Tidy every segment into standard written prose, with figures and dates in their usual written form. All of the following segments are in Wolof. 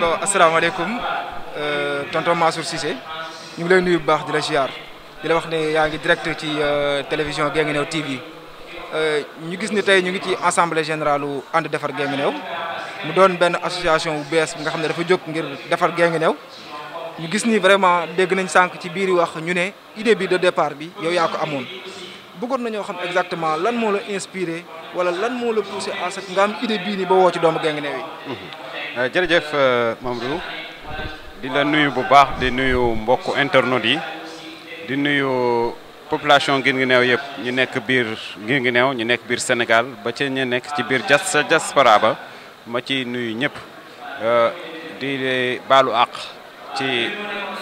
bon asalaamaaleykum tonton Mansour Cissé ñu ngi lay nuyu bu baax di la ziar di la wax ne yaa ngi direct ci télévision Guinguinéo TV ñu gis ni tey ñu ngi ci assemblée générale u ànd defar Guinguinéo mu doon benn association bu bees bi nga xam ne dafa jóg ngir defar Guinguinéo ñu gis ni vraiment dégg nañ sànq ci biir wax ñu ne idée bi de départ bi yow yaa ko amoon bëggoon nañoo xam exactement lan moo la inspiré wala lan moo la poussé à ce que nga am idée bii nii ba woo ci doomu Guinguinéo yi. jërëjëf Mamadou di la nuyu bu baax di nuyu mbokku internautes yi di nuyu population Guinguinéo yëpp ñu nekk biir Guinguinéo ñu nekk biir Sénégal ba ca ñu nekk ci biir diaspora ba ma ci nuyu ñëpp di baalu àq ci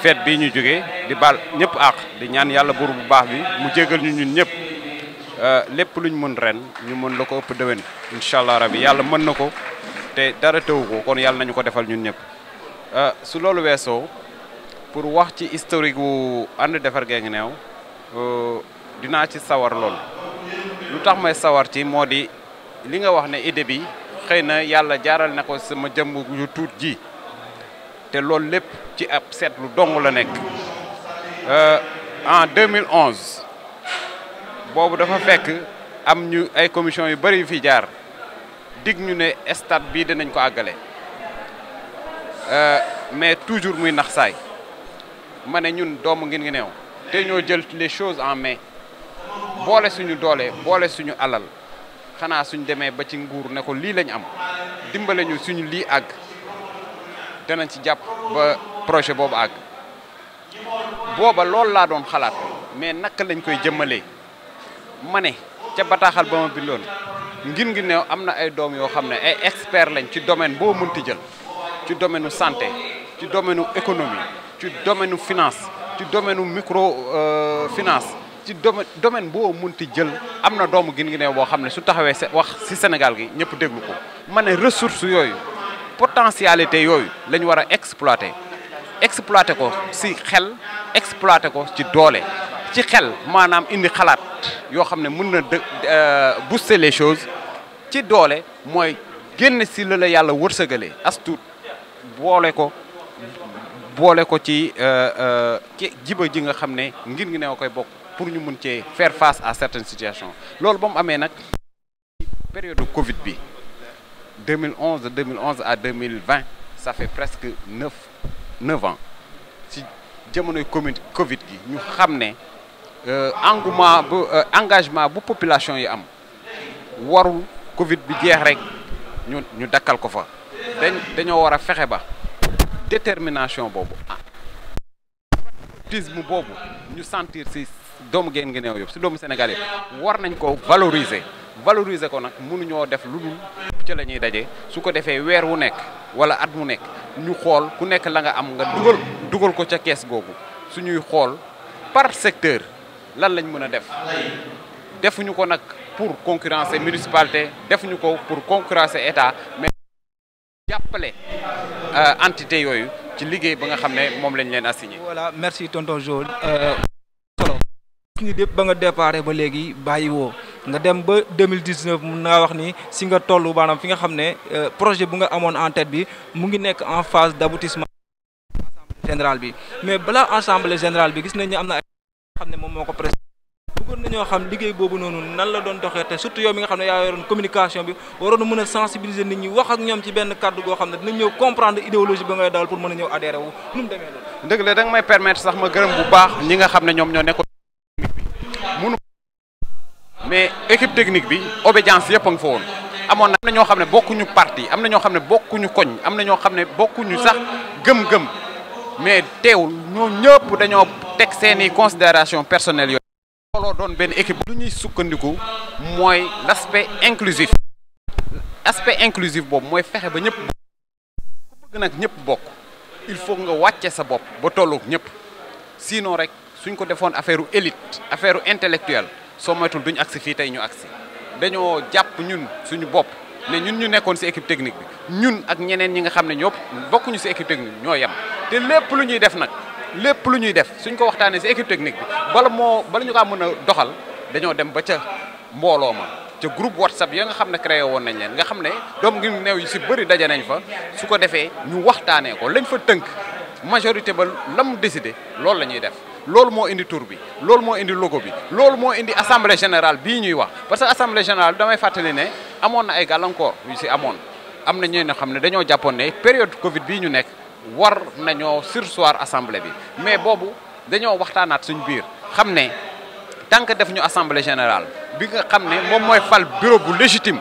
fête bi ñu jógee di baal ñëpp àq di ñaan yàlla buur bu baax bi mu jégal ñu ñun ñëpp lépp luñ mën ren ñu mën la ko ëpp déwén incha allah rabi yàlla mën na ko te dara tëwu ko kon yàlla nañu ko defal ñun ñëpp su loolu weesoo pour wax ci historique wu ànd defar Guinguinéo dinaa ci sawar lool lu tax may sawar ci moo di li nga wax ne idée bi xëy na yàlla jaaral na ko sama jëmm yu tuut ji te loolu lépp ci ab seetlu dong la nekk en 2011 boobu dafa fekk am ñu ay commission yu bëri yu fi jaar dig ñu ne stade bii dinañ ko àggale mais toujours muy nax saay ma ne ñun doomu Guinguinéo te ñoo jël les choses en main boole suñu doole boole suñu alal xanaa suñ demee ba ci nguur ne ko lii lañ am dimbale ñu suñu lii àgg danañ ci jàpp ba projet boobu àgg booba loolu laa doon xalaat mais naka lañ koy jëmmalee ma ne ca bataaxal ba ma bindoon Guinguinéo am na ay doom yoo xam ne ay expert lañ ci domaine boo mënti jël ci domaine santé ci domaine économie ci domaine finance ci domaine micro finance ci domaine boo mënti jël am na doomu Guinguinéo boo xam ne su taxawee wax ci Sénégal gi ñëpp déglu ko ma ne ressources yooyu potentialité yooyu la ñu war a exploiter ko ci xel exploiter ko ci doole ci xel maanaam indi xalaat yoo xam ne mën na booster les choses ci doole mooy génn ci la yàlla wërsëgalee as tuut boole ko ci jiba ji nga xam ne Guinguinéo koy bokk pour ñu mën cee faire face à certaines situations loolu ba mu amee nag période Covid bi 2011 à 2020 ça fait presque 9 ans ci jamonoy Covid gi ñu xam ne engagement bu population yi am warul Covid bi jeex rek ñu dakkal ko fa dañoo war a fexe ba détermination boobu patriotisme boobu ñu sentir ci doomu Guinguinéo yëpp ci doomu Sénégal yëpp war nañ ko valoriser ko nag mënuñoo def lu dul ci la ñuy daje su ko defee weer wu nekk wala at mu nekk ñu xool ku nekk la nga am nga dugal ko ca kees googu suñuy xool par secteur lan lañ mën a def defuñu ko nag pour concurrencer municipalité defuñu ko pour concurrencer état mais jàppale entité yooyu ci liggéey ba nga xam ne moom lañ leen assigné. voilà merci tonton Jo solo ni dépp ba nga déparé ba léegi bàyyi woo nga dem ba 2019 mun naa wax ni si nga toll maanaam fi nga xam ne projet bu nga amoon en tête bi mu ngi nekk en phase d'aboutissement assemblée générale bi mais balaa assemblée générale bi gis nañ ne am na ay xam ne moom moo ko présenté bëggoon nañoo xam liggéey boobu noonu nan la doon doxee te surtout yow mi nga xam ne yaa yoroon communication bi waroon a mën a sensibiliser nit ñi wax ak ñoom ci benn kàddu goo xam ne dinañ ñëw comprendre idéologie ba ngay dawal pour mën a ñëw adhéré wu nu mu demee loolu. dëgg la da nga may permettre sax ma gërëm bu baax ñi nga xam ne ñoom ñoo nekkoon mais équipe technique bi obédience yëpp a nga fa woon amoon na ñoo xam ne bokkuñu parti am na ñoo xam ne bokkuñu koñ am na ñoo xam ne bokkuñu sax gëm-gëm mais teewul ñoo ñëpp dañoo teg seeni considération personnelle yooyu looloo doon benn équipe lu ñuy sukkandiku mooy l'aspect inclusif boobu mooy fexe ba ñëpp ku bëgg nag ñëpp bokk il faut nga wàcce sa bopp ba tolloog ñëpp sinon rek suñ ko defoon affaire u élite affaire u intellectuelle soo moytul duñ agsi fii tey ñu agsi dañoo jàpp ñun suñu bopp ne ñun ñu nekkoon ci équipe technique bi ñun ak ñeneen ñi nga xam ne ñëpp bokkuñu ci équipe technique ñoo yem te lépp lu ñuy def nag lépp lu ñuy def suñ ko waxtaanee ci équipe technique bi bala ñu kaa mën a doxal dañoo dem ba ca mbooloo ma ca groupe WhatsApp ya nga xam ne créé woon nañ leen nga xam ne doomu ngi néew yi si bëri daje nañ fa su ko defee ñu waxtaanee ko lañ fa tënk majorité ba la mu décidé loolu la ñuy def loolu moo indi tur bi loolu moo indi logo bi loolu moo indi assemblée générale bii ñuy wax parce que assemblée générale damay fàttali ne amoon na ay gàllankoor yu si amoon am na ñoo xam ne dañoo jàppoon ne période Covid bii ñu nekk war nañoo surseoir assemblée bi mais boobu dañoo waxtaanaat suñ biir xam ne tant que def ñu assemblée générale bi nga xam ne moom mooy fal bureau bu légitime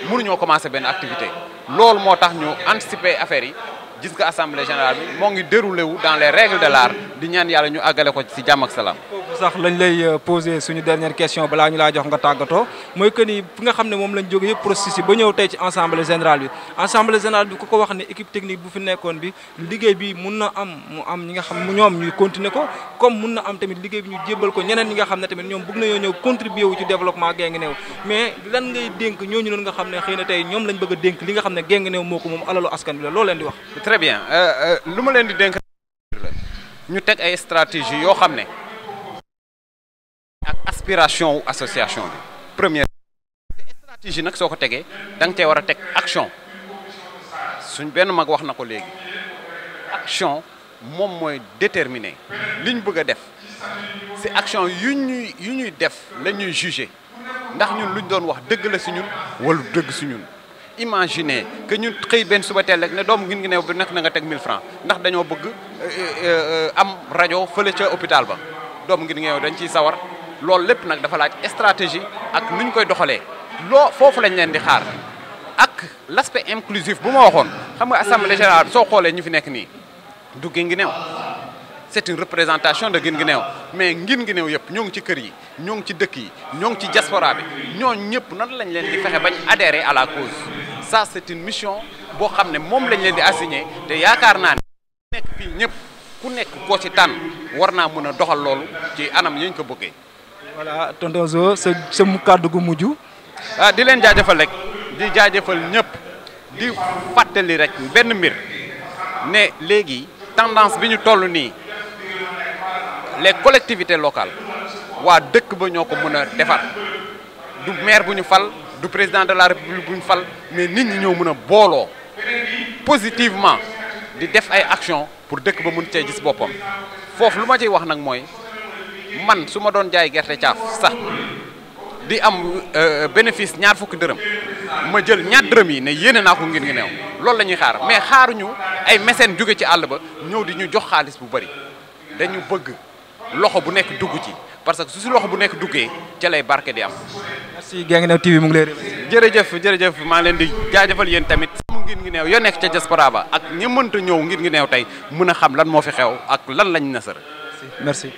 mënuñoo commencé benn activité loolu moo tax ñu anticiper affaire yi gis nga assemblée générale bi moo ngi déroulé wu dans les règles de l'art di ñaan yàlla ñu àggale ko ci jàmm ak salaam. foofu sax lañ lay poser suñu dernière question balaa ñu laa jox nga tàggatoo mooy que ni fi nga xam ne moom lañ jóge yëpp processus yi ba ñëw tey ci assemblée générale bi assemblée générale bi ku ko wax ne équipe technique bu fi nekkoon bi liggéey bi mun na am mu am ñi nga xam ñoom ñuy continuer ko comme mun na am tamit liggéey bi ñu jébbal ko ñeneen ñi nga xam ne tamit ñoom bëgg nañoo ñëw contribuer wu ci développement Guinguinéo mais lan ngay dénk ñooñu noonu nga xam ne xëy na tey ñoom lañ bëgg a dénk li nga xam ne Guinguinéo moo ko moom alalu askan bi la loolu leen di wax. Très bien lu ma leen di dénk ñu teg ay stratégie yoo xam ne ak aspiration wu association bi première stratégie nag soo ko tegee da nga cee war a teg action suñ benn mag wax na ko léegi action moom mooy déterminer liñ bëgg a def si action yu ñuy def la ñuy juger ndax ñun luñ doon wax dëgg la si ñun wala dëgg si ñun imaginez que ñun xëy benn suba teel rek ne doomu Guinguinéo bi nekk na nga teg 1000 francs ndax dañoo bëgg am rajo fële ca hôpital ba doomu Guinguinéo dañ ciy sawar loolu lépp nag dafa laaj stratégie ak nu ñu koy doxalee foofu lañ leen di xaar ak l'aspect inclusif bu ma waxoon xam nga assemblée générale soo xoolee ñu fi nekk nii du Guinguinéo c'est une représentation de Guinguinéo mais Guinguinéo yëpp ñoo ngi ci kër yi ñoo ngi ci dëkk yi ñoo ngi ci diaspora bi ñooñu ñëpp nan lañ leen di fexe bañ adhérer à la cause ça c'est une mission boo xam ne moom lañ leen di assigner te yaakaar naa ne nekk fii ñëpp ku nekk koo ci tànn war naa mën a doxal loolu ci anam yi ñu ko bëggee. voilà tonton Zo sa kàddu gu mujj. di leen jaajëfal rek di jaajëfal ñëpp di fàttali rek benn mbir ne léegi tendance bi ñu toll nii les collectivités locales waa dëkk ba ñoo ko mën a defar du maire bu ñu fal du président de la république bu ñu fal mais nit ñi ñoo mën a booloo positivement di def ay action pour dëkk ba mën cee gis boppam foofu lu ma ciy wax nag mooy man su ma doon jaay gerte caaf sax di am bénéfice ñaar fukki dërëm ma jël ñaar dërëm yi ne yéene naa ko Guinguinéo loolu la ñuy xaar mais xaaruñu ay mécènes jóge ci àll ba ñëw di ñu jox xaalis bu bari dañu bëgg loxo bu nekk dugg ci parce que su si loxo bu nekk duggee ca lay barke di am. merci Guinguinéo TV mu ngi lay jërëjëf maa ngi leen di jaajëfal yéen tamit sama Guinguinéo yoo nekk ca diaspora ba ak ñi mënta ñëw Guinguinéo tey mën a xam lan moo fi xew ak lan lañ nasar. merci.